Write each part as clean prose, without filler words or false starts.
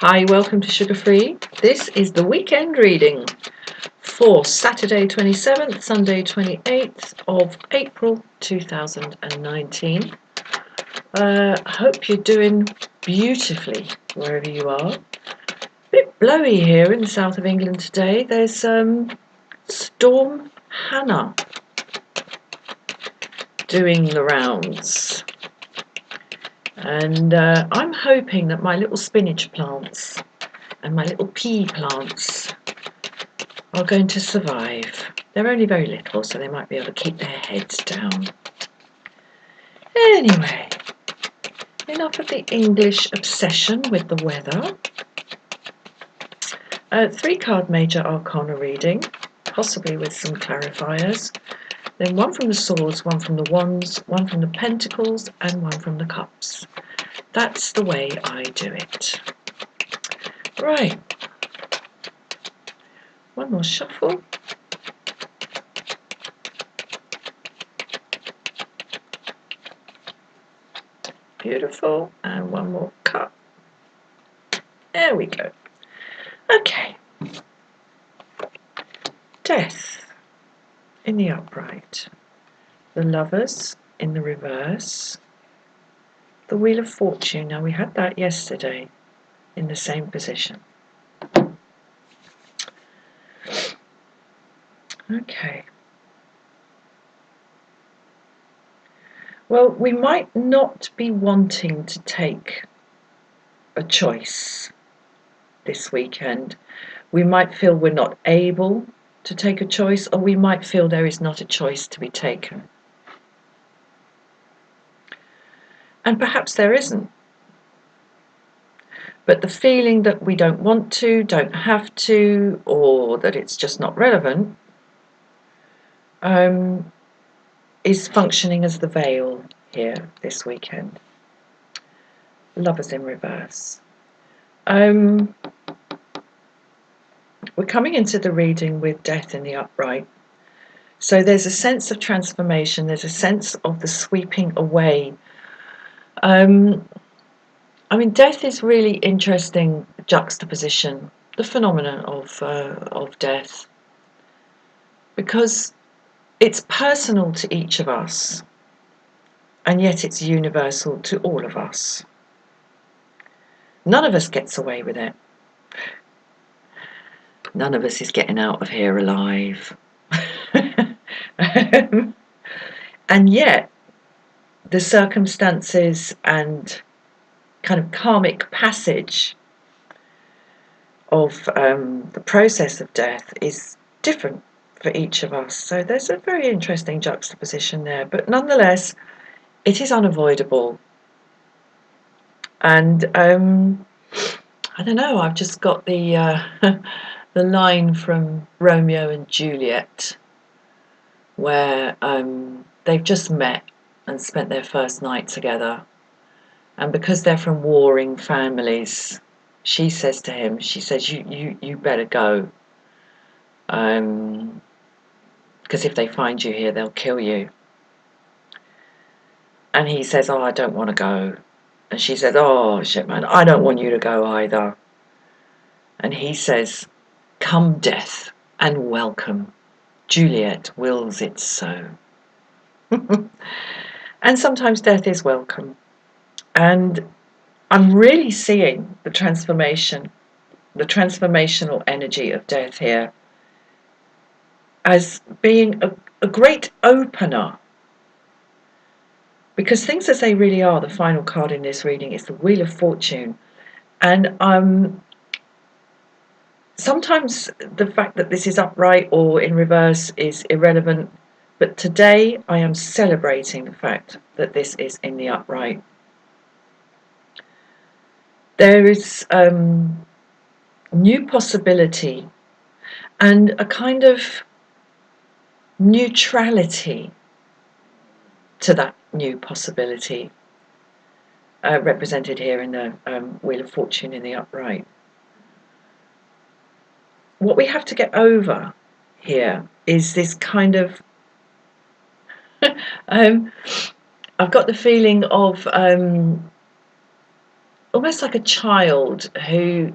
Hi, welcome to Sugar Free. This is the weekend reading for Saturday 27th, Sunday 28th of April 2019. I hope you're doing beautifully wherever you are. A bit blowy here in the south of England today. There's Storm Hannah doing the rounds. And I'm hoping that my little spinach plants and my little pea plants are going to survive. They're only very little, so they might be able to keep their heads down. Anyway, enough of the English obsession with the weather. 3-card major arcana reading, possibly with some clarifiers. Then one from the swords, one from the wands, one from the pentacles, and one from the cups. That's the way I do it. Right. One more shuffle. Beautiful. And one more cut. There we go. Okay. Death in the upright. The Lovers in the reverse. The Wheel of Fortune. Now we had that yesterday in the same position. Okay. Well, we might not be wanting to take a choice this weekend. We might feel we're not able to take a choice, or we might feel there is not a choice to be taken. And perhaps there isn't. But the feeling that we don't want to, don't have to, or that it's just not relevant is functioning as the veil here this weekend. Lovers in reverse. We're coming into the reading with Death in the upright. So there's a sense of transformation, there's a sense of the sweeping away. Death is really interesting juxtaposition, the phenomenon of death, because it's personal to each of us, and yet it's universal to all of us. None of us gets away with it. None of us is getting out of here alive. And yet, the circumstances and kind of karmic passage of the process of death is different for each of us. So there's a very interesting juxtaposition there. But nonetheless, it is unavoidable. And I don't know, I've just got the the line from Romeo and Juliet where they've just met and spent their first night together. And because they're from warring families, she says to him, she says, you better go. Because if they find you here, they'll kill you. And he says, oh, I don't want to go. And she says, oh, shit, man, I don't want you to go either. And he says, come death and welcome. Juliet wills it so. And sometimes death is welcome. And I'm really seeing the transformation, the transformational energy of death here as being a great opener. Because things as they really are, the final card in this reading is the Wheel of Fortune. And sometimes the fact that this is upright or in reverse is irrelevant. But today I am celebrating the fact that this is in the upright. There is new possibility and a kind of neutrality to that new possibility represented here in the Wheel of Fortune in the upright. What we have to get over here is this kind of I've got the feeling of almost like a child who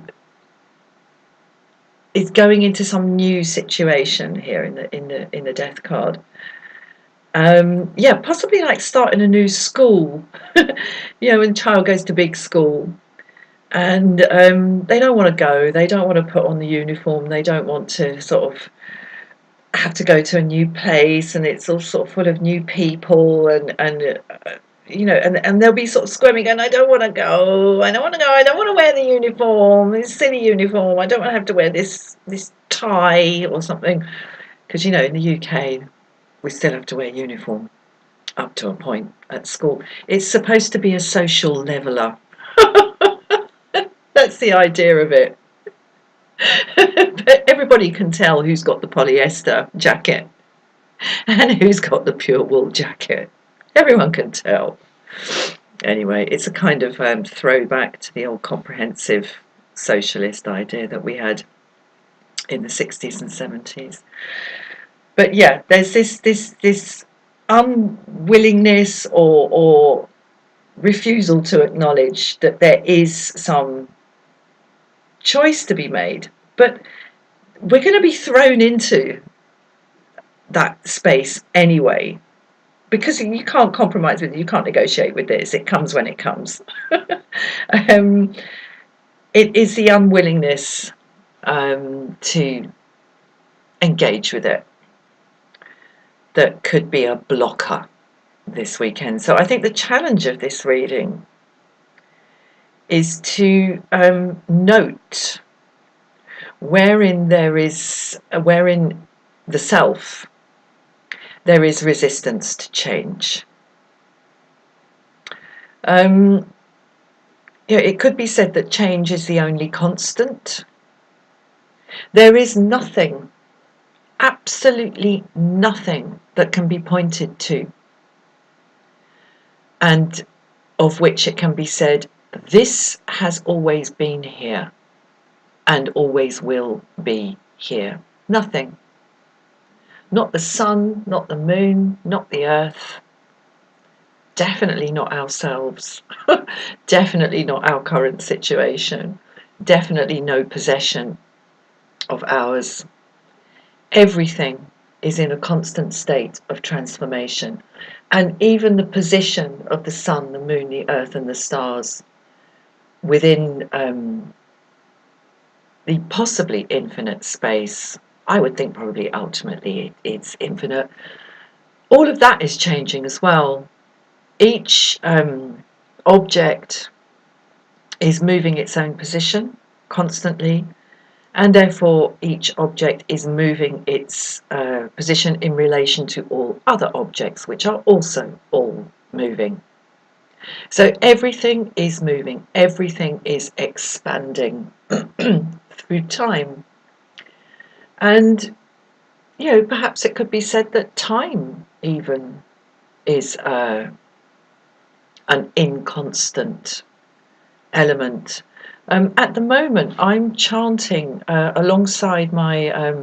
is going into some new situation here in the death card. Yeah, possibly like starting a new school. When a child goes to big school and they don't want to go, they don't want to put on the uniform, they don't want to sort of have to go to a new place, and it's all sort of full of new people, and they'll be sort of squirming, going, I don't want to go, I don't want to go, I don't want to wear the uniform, this silly uniform, I don't want to have to wear this tie or something, because in the UK we still have to wear uniform up to a point at school. It's supposed to be a social leveller. That's the idea of it. But everybody can tell who's got the polyester jacket and who's got the pure wool jacket. Everyone can tell. Anyway, it's a kind of throwback to the old comprehensive socialist idea that we had in the 60s and 70s. But yeah, there's this unwillingness or refusal to acknowledge that there is some choice to be made, but we're going to be thrown into that space anyway, because you can't compromise with it, you can't negotiate with this, it comes when it comes. It is the unwillingness to engage with it that could be a blocker this weekend. So I think the challenge of this reading is to note wherein the self there is resistance to change. It could be said that change is the only constant. There is nothing, absolutely nothing, that can be pointed to and of which it can be said, this has always been here and always will be here. Nothing. Not the sun, not the moon, not the earth. Definitely not ourselves. Definitely not our current situation. Definitely no possession of ours. Everything is in a constant state of transformation. And even the position of the sun, the moon, the earth and the stars within the possibly infinite space, I would think probably ultimately it's infinite. All of that is changing as well. Each object is moving its own position constantly, and therefore each object is moving its position in relation to all other objects, which are also all moving. So everything is moving, everything is expanding through time. And, perhaps it could be said that time even is an inconstant element. At the moment, I'm chanting alongside my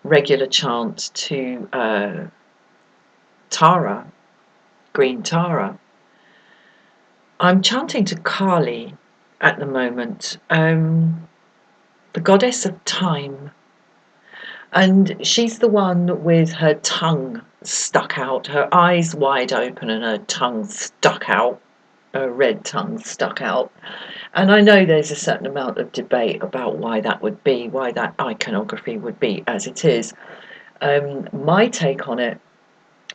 regular chant to Tara, Green Tara. I'm chanting to Kali at the moment, the goddess of time. And she's the one with her tongue stuck out, her eyes wide open and her tongue stuck out, her red tongue stuck out. And I know there's a certain amount of debate about why that would be, why that iconography would be as it is. My take on it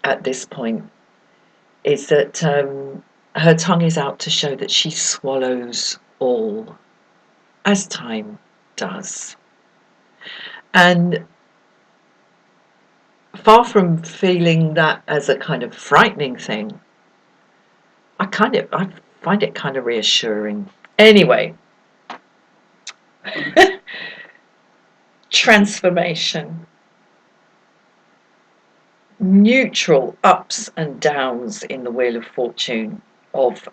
at this point is that her tongue is out to show that she swallows all, as time does. And far from feeling that as a kind of frightening thing, I find it kind of reassuring. Anyway, transformation, neutral ups and downs in the wheel of fortune of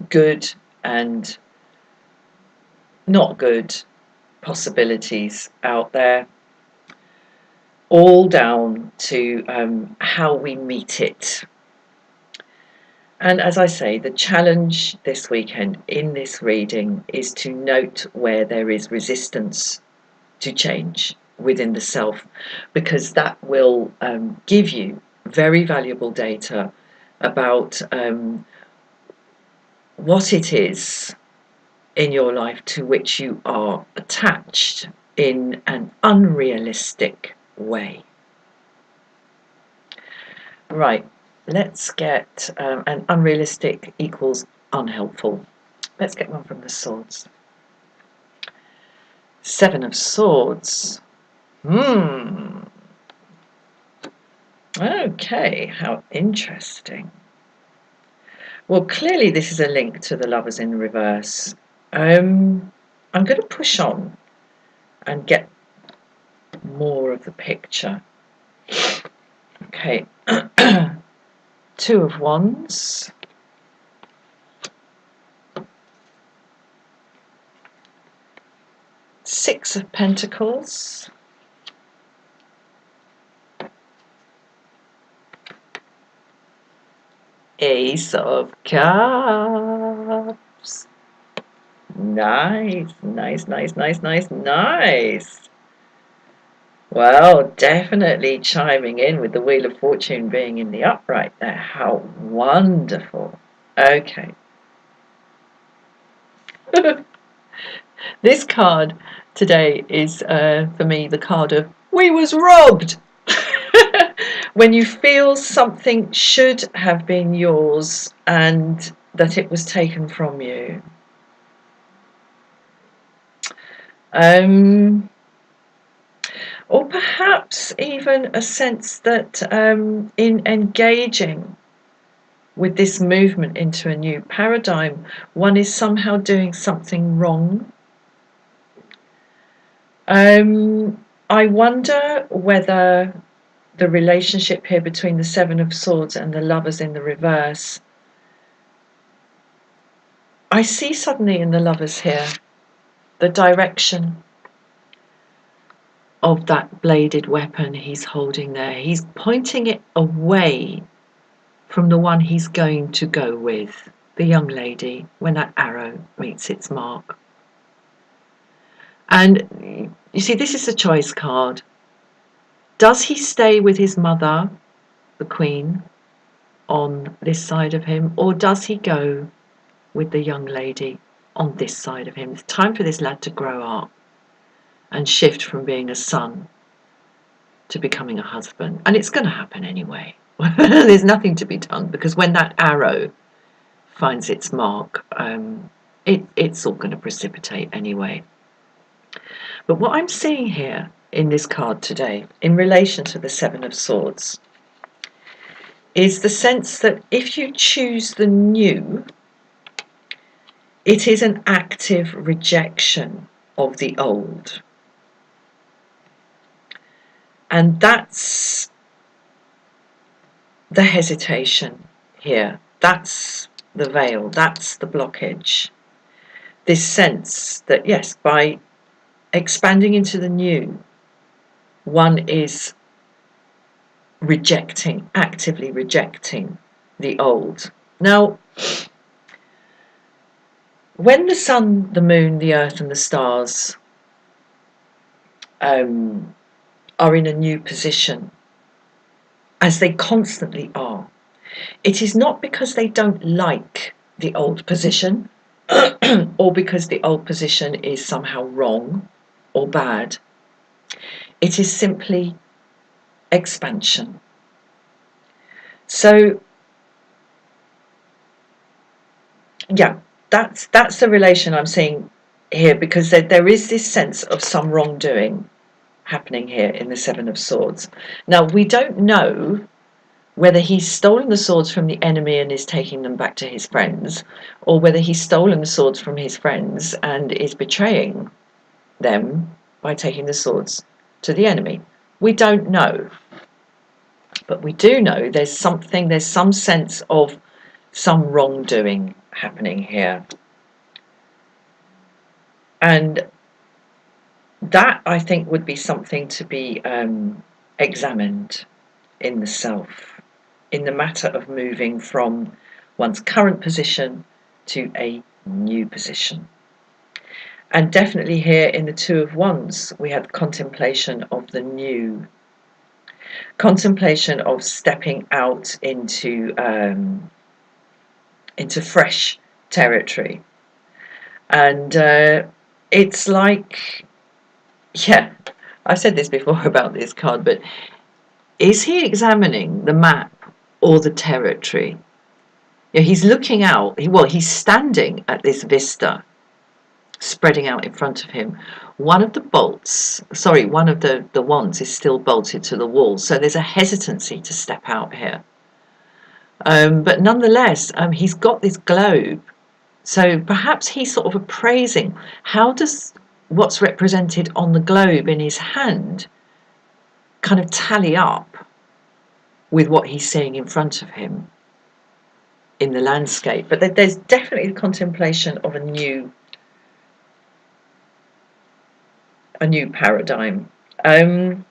good and not good possibilities out there, all down to how we meet it. And as I say, the challenge this weekend in this reading is to note where there is resistance to change within the self, because that will give you very valuable data about what it is in your life to which you are attached in an unrealistic way. Right, let's get an unrealistic equals unhelpful. Let's get one from the swords. Seven of Swords. Okay, how interesting. Well, clearly this is a link to the Lovers in Reverse. I'm going to push on and get more of the picture. Okay, Two of Wands. Six of Pentacles. Ace of Cups. Nice, nice, nice, nice, nice, nice. Well, definitely chiming in with the Wheel of Fortune being in the upright there. How wonderful. Okay. This card today is, for me, the card of we was robbed. When you feel something should have been yours and that it was taken from you. Or perhaps even a sense that in engaging with this movement into a new paradigm, one is somehow doing something wrong. I wonder whether the relationship here between the Seven of Swords and the Lovers in the Reverse, I see suddenly in the Lovers here the direction of that bladed weapon he's holding there. He's pointing it away from the one he's going to go with, the young lady, when that arrow meets its mark. And you see, this is a choice card. Does he stay with his mother, the Queen, on this side of him, or does he go with the young lady on this side of him? It's time for this lad to grow up and shift from being a son to becoming a husband. And it's going to happen anyway. There's nothing to be done, because when that arrow finds its mark, it's all going to precipitate anyway. But what I'm seeing here in this card today, in relation to the Seven of Swords, is the sense that if you choose the new, it is an active rejection of the old. And that's the hesitation here. That's the veil. That's the blockage. This sense that, yes, by expanding into the new, one is rejecting, actively rejecting the old. Now, when the sun, the moon, the earth and the stars are in a new position, as they constantly are, it is not because they don't like the old position or because the old position is somehow wrong or bad. It is simply expansion. So yeah, that's the relation I'm seeing here, because there is this sense of some wrongdoing happening here in the Seven of Swords. Now, we don't know whether he's stolen the swords from the enemy and is taking them back to his friends, or whether he's stolen the swords from his friends and is betraying them by taking the swords to the enemy. We don't know. But we do know there's some sense of some wrongdoing happening here. And that, I think, would be something to be examined in the self, in the matter of moving from one's current position to a new position. And definitely here in the Two of Wands, we have contemplation of the new. Contemplation of stepping out into fresh territory. And it's like, yeah, I've said this before about this card, but is he examining the map or the territory? You know, he's looking out, he's standing at this vista spreading out in front of him. One of the wands is still bolted to the wall, so there's a hesitancy to step out here. But nonetheless, he's got this globe, so perhaps he's sort of appraising how does what's represented on the globe in his hand kind of tally up with what he's seeing in front of him in the landscape. But there's definitely the contemplation of a new paradigm. In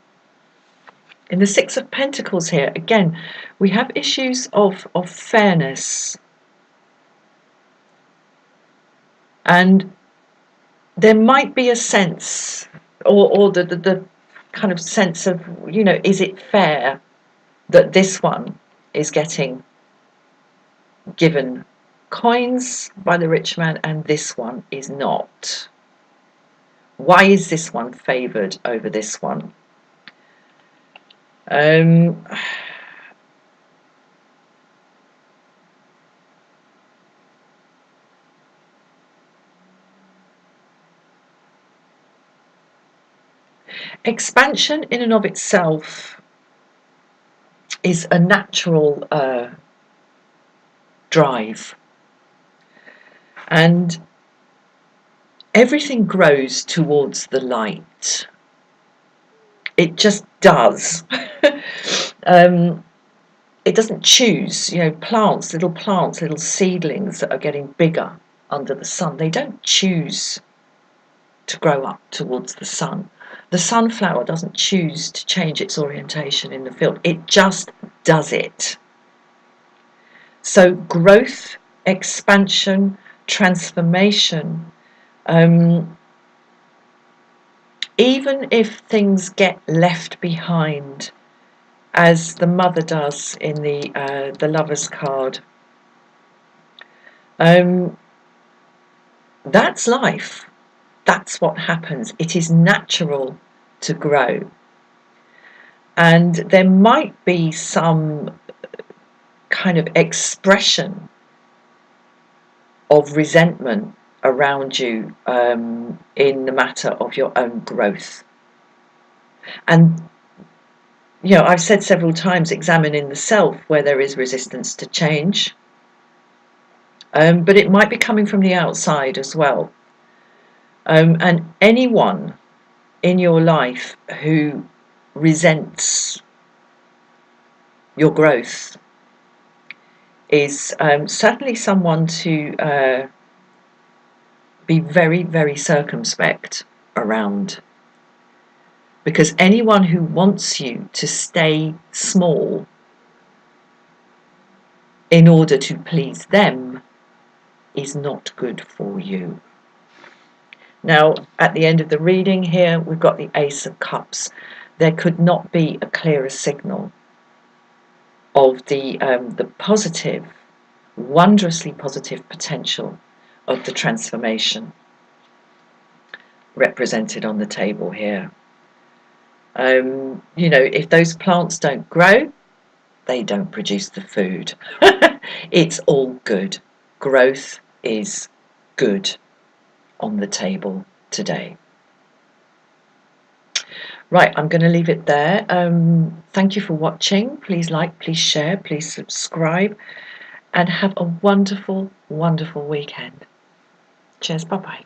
the Six of Pentacles here, again, we have issues of fairness. And there might be a sense, or the kind of sense of, you know, is it fair that this one is getting given coins by the rich man and this one is not? Why is this one favoured over this one? Expansion in and of itself is a natural drive, and everything grows towards the light. It just does. It doesn't choose, you know, little seedlings that are getting bigger under the sun. They don't choose to grow up towards the sun. The sunflower doesn't choose to change its orientation in the field. It just does it. So growth, expansion, transformation, even if things get left behind, as the mother does in the Lovers card, that's life. That's what happens. It is natural to grow. And there might be some kind of expression of resentment around you in the matter of your own growth. And, you know, I've said several times, examine in the self where there is resistance to change. But it might be coming from the outside as well. And anyone in your life who resents your growth is certainly someone to be very, very circumspect around. Because anyone who wants you to stay small in order to please them is not good for you. Now, at the end of the reading here, we've got the Ace of Cups. There could not be a clearer signal of the positive, wondrously positive potential of the transformation represented on the table here. You know, if those plants don't grow, they don't produce the food. It's all good. Growth is good on the table today. Right, I'm going to leave it there. Thank you for watching. Please like, please share, please subscribe, and have a wonderful, wonderful weekend. Cheers, bye-bye.